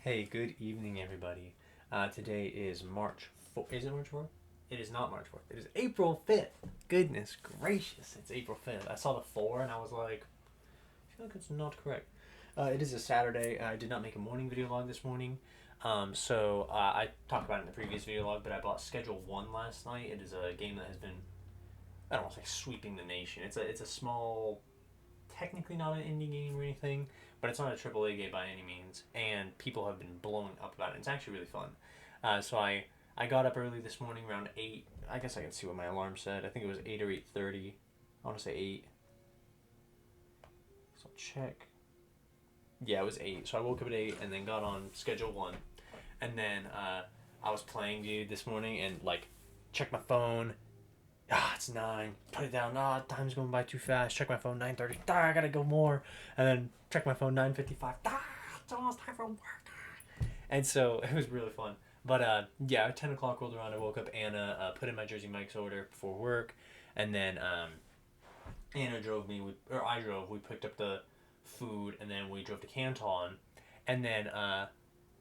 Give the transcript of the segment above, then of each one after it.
Hey, good evening, everybody. Today is March 4th. Is it March 4th? It is not March 4th. It is April 5th. Goodness gracious, it's April 5th. I saw the 4 and I was like, I feel like it's not correct. It is a Saturday. I did not make a morning video log this morning. I talked about it in the previous video log, but I bought Schedule 1 last night. It is a game that has been, I don't want to say sweeping the nation. It's a small, technically not an indie game or anything, but it's not a AAA game by any means, and people have been blowing up about it. It's actually really fun. So I got up early this morning around 8. I guess I can see what my alarm said. I think it was 8 or 8:30. I want to say 8. So I'll check. Yeah, it was 8. So I woke up at 8 and then got on Schedule 1. And then I was playing, dude, this morning and, like, checked my phone. It's 9. Put it down. Time's going by too fast. Check my phone. 9:30. I gotta go more. And then check my phone. 9:55. It's almost time for work. And so it was really fun. But yeah, 10 o'clock rolled around. I woke up Anna, put in my Jersey Mike's order before work, and then Anna drove me. Or I drove. We picked up the food, and then we drove to Canton, and then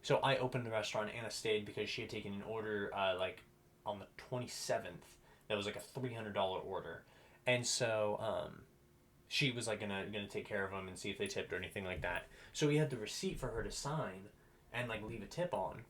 so I opened the restaurant. Anna stayed because she had taken an order like on the 27th. That was like a $300 order, and so she was like gonna take care of them and see if they tipped or anything like that. So we had the receipt for her to sign and like leave a tip on.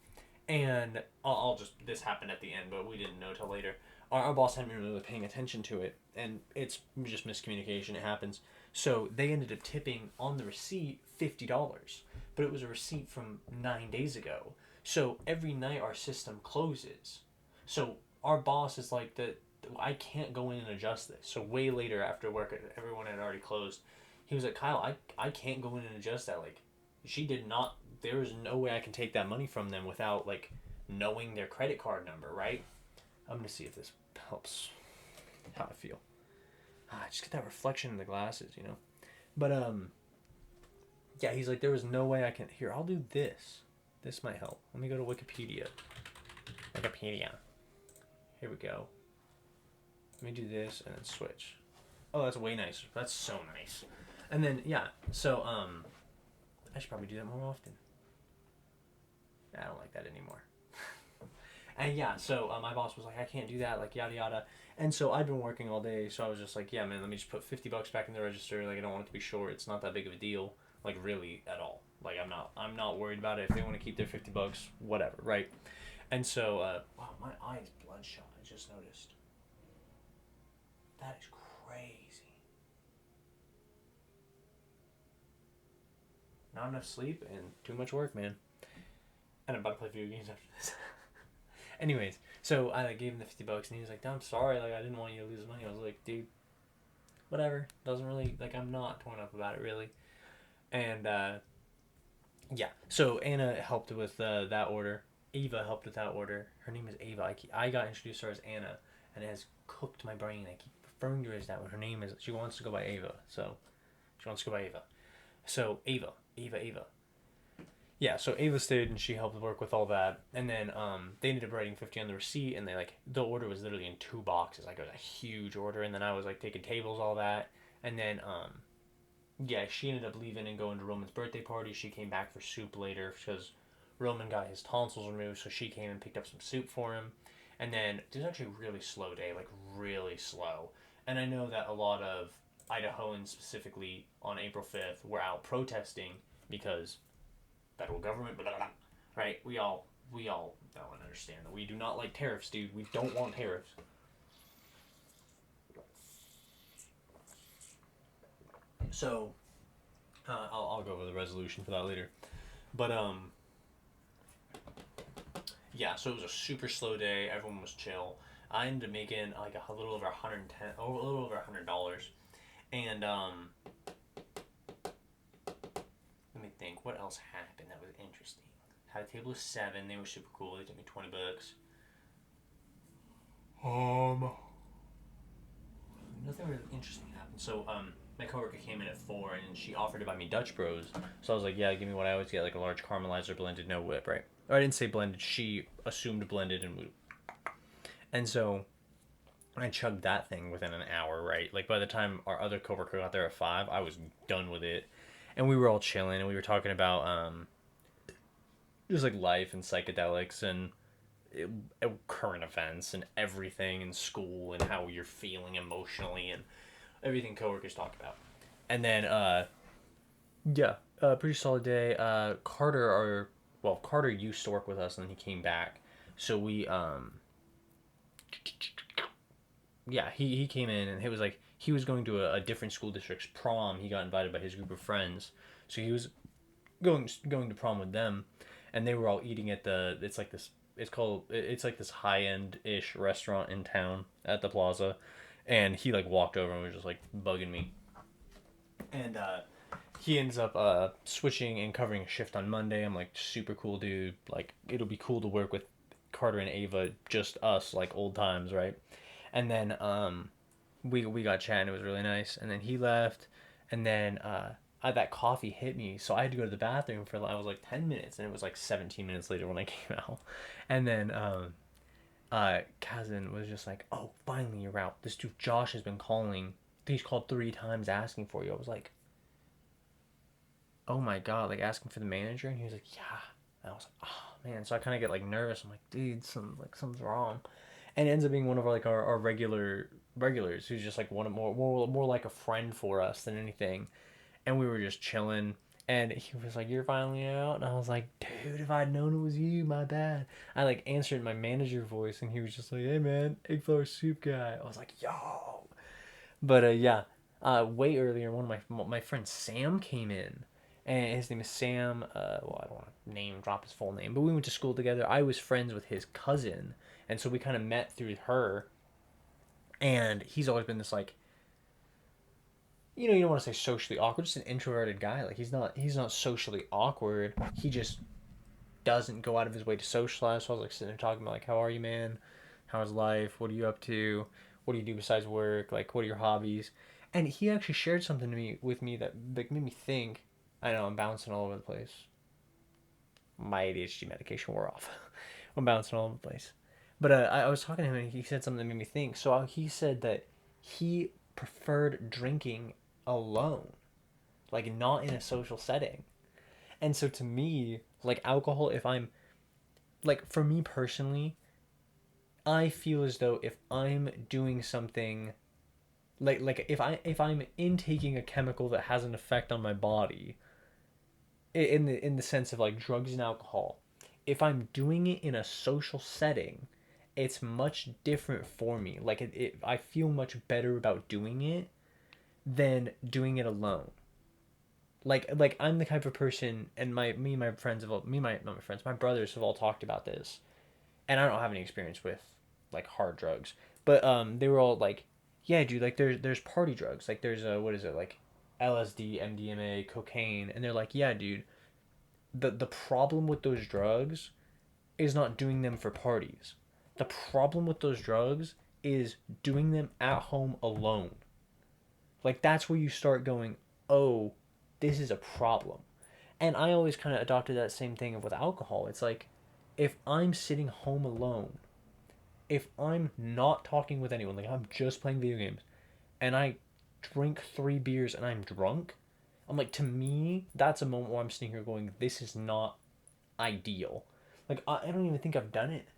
And I'll just this happened at the end, but we didn't know till later. Our boss hadn't been really paying attention to it, and it's just miscommunication. It happens. So they ended up tipping on the receipt $50, but it was a receipt from 9 days ago. So every night our system closes. So our boss is like that. I can't go in and adjust this. So way later after work, everyone had already closed. He was like, Kyle, I can't go in and adjust that. Like, she did not. There is no way I can take that money from them without like knowing their credit card number, right? I'm gonna see if this helps how I feel. Just get that reflection in the glasses. But yeah, he's like, there was no way I can. Here, I'll do this. This might help. Let me go to Wikipedia. Wikipedia. Here we go. Let me do this and then switch. Oh, that's way nicer. That's so nice. And then yeah, so I should probably do that more often. I don't like that anymore. And yeah, so my boss was like, I can't do that, like yada yada. And so I'd been working all day, so I was just like, yeah, man, let me just put $50 back in the register. Like I don't want it to be short. It's not that big of a deal, like really at all. Like I'm not worried about it. If they want to keep their $50, whatever, right? And so wow, my eye is bloodshot. I just noticed. That is crazy. Not enough sleep and too much work, man. And I'm about to play video games after this. Anyways, so I like, gave him the $50 and he was like, I'm sorry, like I didn't want you to lose money. I was like, dude, whatever. Doesn't really like I'm not torn up about it really. And yeah, so Anna helped with that order. Ava helped with that order. Her name is Ava. I got introduced to her as Anna, and it has cooked my brain. I keep referring to her as that when her name is. She wants to go by Ava, so she wants to go by Ava. So Ava. Yeah, so Ava stayed and she helped work with all that, and then they ended up writing 50 on the receipt, and they like the order was literally in 2 boxes, like it was a huge order, and then I was like taking tables, all that, and then yeah, she ended up leaving and going to Roman's birthday party. She came back for soup later because Roman got his tonsils removed, so she came and picked up some soup for him, and then it was actually a really slow day, like really slow, and I know that a lot of Idahoans specifically on April 5th were out protesting because federal government, blah, blah, blah, right? We all don't understand that we do not like tariffs, dude. We don't want tariffs. So, I'll go over the resolution for that later. But yeah. So it was a super slow day. Everyone was chill. I ended up making like a little over 110, a little over $100, and let me think. What else happened that was interesting? Had a table of 7. They were super cool. They took me $20. Um, Nothing really interesting happened. So my coworker came in at 4 and she offered to buy me Dutch Bros. So I was like, yeah, give me what I always get, like a large Carmalizer blended, no whip, right? Or I didn't say blended. She assumed blended and and so I chugged that thing within an hour, right? Like by the time our other coworker got there at 5, I was done with it, and we were all chilling and we were talking about just like life and psychedelics and current events and everything in school and how you're feeling emotionally and everything coworkers talk about. And then yeah, pretty solid day. Carter used to work with us and then he came back. So we yeah, he came in and it was like he was going to a different school district's prom. He got invited by his group of friends. So he was going to prom with them, and they were all eating at the it's like this high end ish restaurant in town at the plaza, and he like walked over and was just like bugging me, and he ends up switching and covering a shift on Monday. I'm like, super cool, dude. Like, it'll be cool to work with Carter and Ava, just us, like old times, right? And then we got chatting. It was really nice. And then he left, and then that coffee hit me, so I had to go to the bathroom for I was like 10 minutes, and it was like 17 minutes later when I came out. And then Kazan was just like, "Oh, finally you're out. This dude Josh has been calling. He's called 3 times asking for you." I was like, "Oh my god!" Like asking for the manager, and he was like, "Yeah." And I was like, "Oh man!" So I kind of get like nervous. I'm like, "Dude, something's wrong," and it ends up being one of our regulars who's just like more like a friend for us than anything. And we were just chilling, and he was like, "You're finally out," and I was like, "Dude, if I'd known it was you, my bad." I like answered in my manager voice, and he was just like, "Hey man, egg flour soup guy." I was like, "Yo," but yeah, way earlier, one of my friend Sam came in, and his name is Sam. Well, I don't want to name drop his full name, but we went to school together. I was friends with his cousin, and so we kind of met through her. And he's always been this like, you don't want to say socially awkward, just an introverted guy. Like he's not socially awkward. He just doesn't go out of his way to socialize. So I was like sitting there talking about like, how are you, man? How's life? What are you up to? What do you do besides work? Like, what are your hobbies? And he actually shared something to me with me that like made me think. I know I'm bouncing all over the place. My ADHD medication wore off. I'm bouncing all over the place. But I was talking to him and he said something that made me think. So he said that he preferred drinking alone, like not in a social setting. And so to me, like alcohol, if I'm like for me personally, I feel as though if I'm doing something like if I'm intaking a chemical that has an effect on my body, in the sense of like drugs and alcohol, if I'm doing it in a social setting, it's much different for me. Like I feel much better about doing it than doing it alone. Like I'm the type of person, and my friends have all, me my not my friends, my brothers have all talked about this, and I don't have any experience with like hard drugs, but they were all like, yeah, dude, like there's party drugs, like there's what is it, like LSD, MDMA, cocaine, and they're like, yeah, dude, the problem with those drugs is not doing them for parties. The problem with those drugs is doing them at home alone. Like that's where you start going, oh, this is a problem. And I always kind of adopted that same thing with alcohol. It's like if I'm sitting home alone, if I'm not talking with anyone, like I'm just playing video games, and I drink 3 beers and I'm drunk, I'm like, to me, that's a moment where I'm sitting here going, this is not ideal. Like I don't even think I've done it.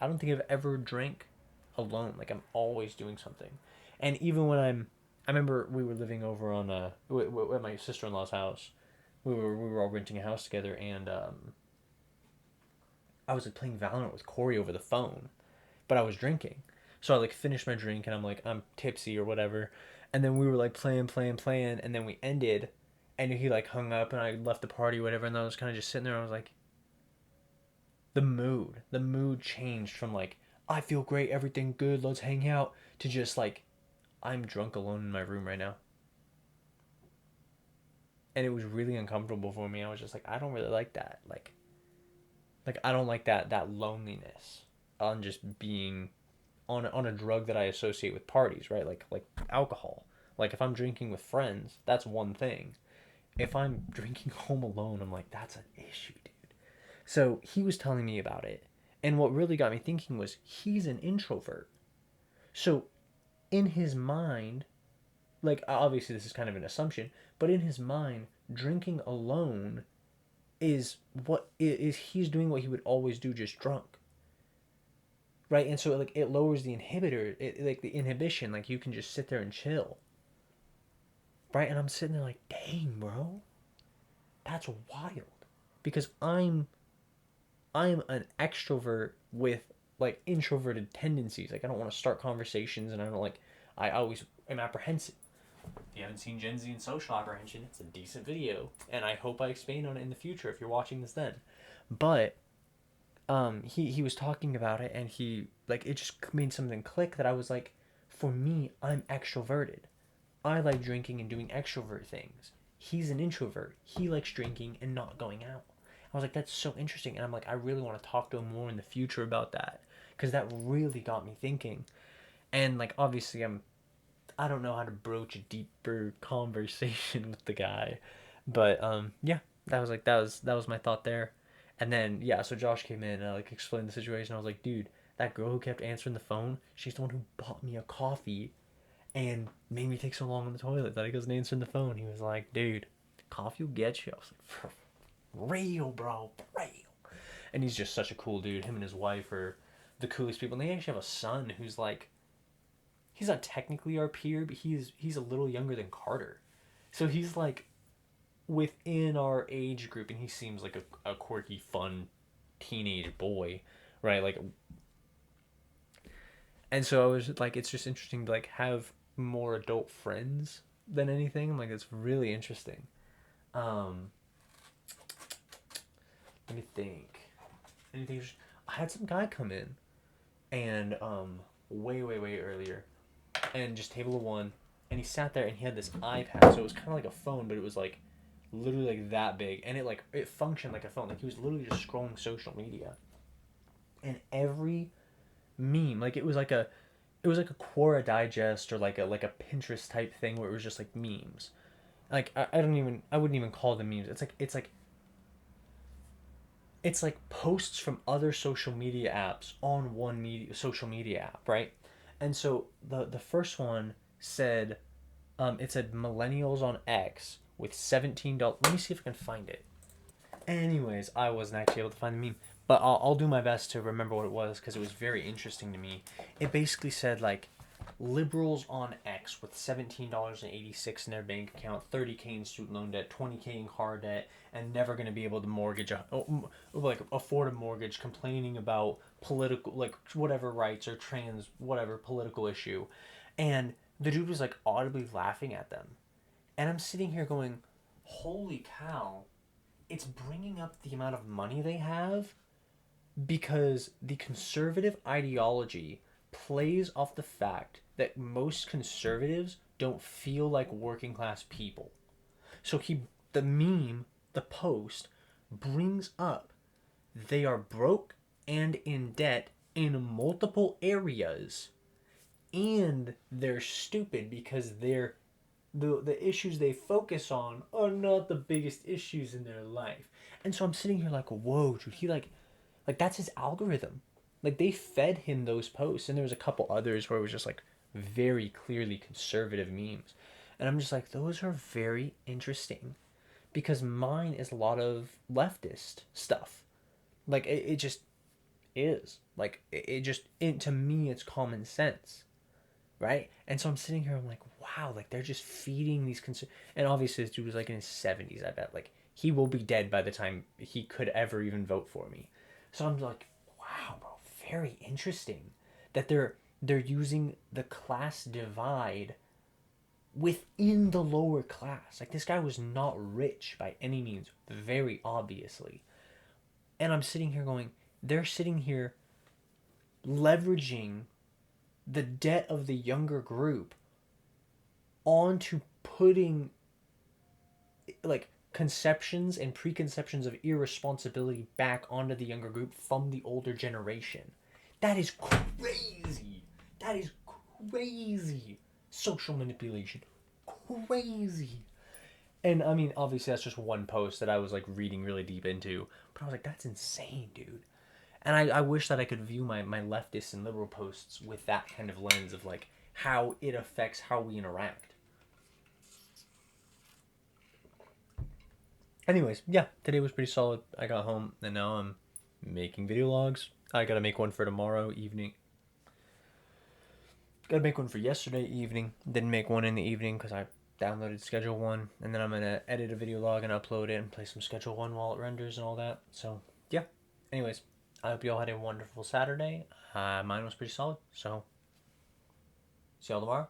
I don't think I've ever drank alone. Like I'm always doing something. And even when I remember we were living over on at my sister in law's house. We were all renting a house together, and I was like playing Valorant with Corey over the phone, but I was drinking. So I like finished my drink, and I'm like I'm tipsy or whatever, and then we were like playing, and then we ended, and he like hung up, and I left the party, whatever, and I was kind of just sitting there. And I was like, the mood changed from like I feel great, everything good, let's hang out, to just like I'm drunk alone in my room right now. And it was really uncomfortable for me. I was just like, I don't really like that. Like I don't like that loneliness on just being on a drug that I associate with parties, right? Like alcohol. Like if I'm drinking with friends, that's one thing. If I'm drinking home alone, I'm like, that's an issue, dude. So he was telling me about it. And what really got me thinking was he's an introvert. So in his mind, like obviously this is kind of an assumption, but in his mind, drinking alone is what is he's doing what he would always do, just drunk. Right? And so like it lowers the like the inhibition, like you can just sit there and chill. Right? And I'm sitting there like, dang, bro. That's wild. Because I'm an extrovert with like introverted tendencies. Like I don't want to start conversations, and I always am apprehensive. If you haven't seen Gen Z and social apprehension, it's a decent video, and I hope I expand on it in the future if you're watching this then. But he was talking about it, and he like it just made something click that I was like, for me, I'm extroverted. I like drinking and doing extrovert things. He's an introvert. He likes drinking and not going out. I was like, that's so interesting. And I'm like, I really want to talk to him more in the future about that. Because that really got me thinking. And like, obviously, I don't know how to broach a deeper conversation with the guy. But yeah, that was my thought there. And then yeah, so Josh came in and I like explained the situation. I was like, dude, that girl who kept answering the phone, she's the one who bought me a coffee and made me take so long on the toilet that he wasn't answering the phone. He was like, dude, coffee will get you. I was like, for real, bro, real. And he's just such a cool dude. Him and his wife are the coolest people. And they actually have a son who's like, he's not technically our peer, but he's a little younger than Carter. So he's like within our age group, and he seems like a quirky, fun teenage boy, right? Like, and so I was like, it's just interesting to like have more adult friends than anything. Like, it's really interesting. Um, Let me think. Anything? I had some guy come in, and way earlier, and just table of one, and he sat there and he had this iPad, so it was kind of like a phone, but it was like literally like that big, and it functioned like a phone. Like he was literally just scrolling social media, and every meme, like it was like a Quora digest or like a Pinterest type thing where it was just like memes. Like I wouldn't even call them memes. It's like posts from other social media apps on one social media app, right? And so the first one said, it said millennials on X with $17. Let me see if I can find it. Anyways, I wasn't actually able to find the meme, but I'll do my best to remember what it was because it was very interesting to me. It basically said like liberals on X with $17.86 in their bank account, 30K in student loan debt, 20K in car debt, and never going to be able to like afford a mortgage, complaining about political like whatever rights or trans whatever political issue, and the dude was like audibly laughing at them, and I'm sitting here going, holy cow, it's bringing up the amount of money they have because the conservative ideology plays off the fact that most conservatives don't feel like working class people. So the meme, the post, brings up they are broke and in debt in multiple areas, and they're stupid because the issues they focus on are not the biggest issues in their life. And so I'm sitting here like, whoa, dude, he like that's his algorithm. Like they fed him those posts, and there was a couple others where it was just like very clearly conservative memes. And I'm just like, those are very interesting because mine is a lot of leftist stuff. Like it just is. Like it just to me it's common sense, right? And so I'm sitting here, I'm like, wow, like they're just feeding these and obviously this dude was like in his 70s, I bet. Like he will be dead by the time he could ever even vote for me. So I'm like, wow, bro, very interesting that they're using the class divide within the lower class. Like this guy was not rich by any means, very obviously. And I'm sitting here going, they're sitting here leveraging the debt of the younger group onto putting like conceptions and preconceptions of irresponsibility back onto the younger group from the older generation. That is crazy. That is crazy. Social manipulation. Crazy. And I mean, obviously, that's just one post that I was like reading really deep into. But I was like, that's insane, dude. And I wish that I could view my leftist and liberal posts with that kind of lens of like how it affects how we interact. Anyways, yeah, today was pretty solid. I got home and now I'm making video logs. I gotta make one for tomorrow evening. Gotta make one for yesterday evening. Didn't make one in the evening because I downloaded Schedule 1. And then I'm gonna edit a video log and upload it and play some Schedule 1 while it renders and all that. So, yeah. Anyways, I hope you all had a wonderful Saturday. Mine was pretty solid. So, see y'all tomorrow.